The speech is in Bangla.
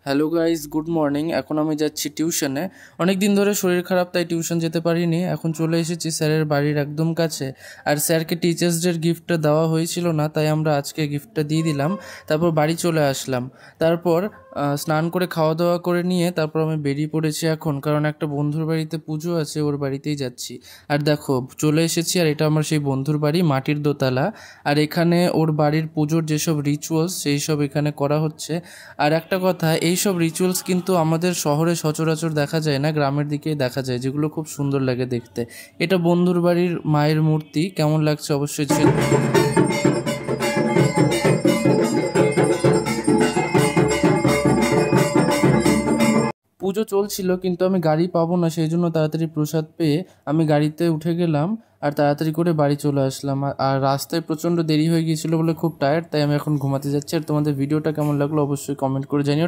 Hello guys, good morning. এখন আমি যাচ্ছি টিউশনে। অনেক দিন ধরে শরীর খারাপ, তাই টিউশন যেতে পারিনি। এখন চলে এসেছি স্যারের বাড়ির একদম কাছে। আর স্যারকে টিচার্স ডের গিফটটা দেওয়া হয়েছিল না, তাই আমরা আজকে গিফটটা দিয়ে দিলাম। তারপর বাড়ি চলে আসলাম। তারপর স্নান করে খাওয়া দাওয়া করে নিয়ে তারপর আমি বেরিয়ে পড়েছি এখন, কারণ একটা বন্ধুর বাড়িতে পুজো আছে, ওর বাড়িতেই যাচ্ছি। আর দেখো চলে এসেছি, আর এটা আমার সেই বন্ধুর বাড়ি, মাটির দোতলা। আর এখানে ওর বাড়ির পুজোর যেসব রিচুয়ালস সেই সব এখানে করা হচ্ছে। আর একটা কথা, এই সব রিচুয়ালস কিন্তু আমাদের শহরে সচরাচর দেখা যায় না, গ্রামের দিকেই দেখা যায়, যেগুলো খুব সুন্দর লাগে দেখতে। এটা বন্ধুর বাড়ির মায়ের মূর্তি, কেমন লাগছে অবশ্যই পুজো চলছিল, কিন্তু আমি গাড়ি পাবো না, সেই জন্য তাড়াতাড়ি প্রসাদ পেয়ে আমি গাড়িতে উঠে গেলাম আর তাড়াতাড়ি করে বাড়ি চলে আসলাম। আর রাস্তায় প্রচণ্ড দেরি হয়ে গিয়েছিল বলে খুব টায়ার্ড, তাই আমি এখন ঘুমাতে যাচ্ছি। আর তোমাদের ভিডিওটা কেমন লাগলো অবশ্যই কমেন্ট করে জানিও।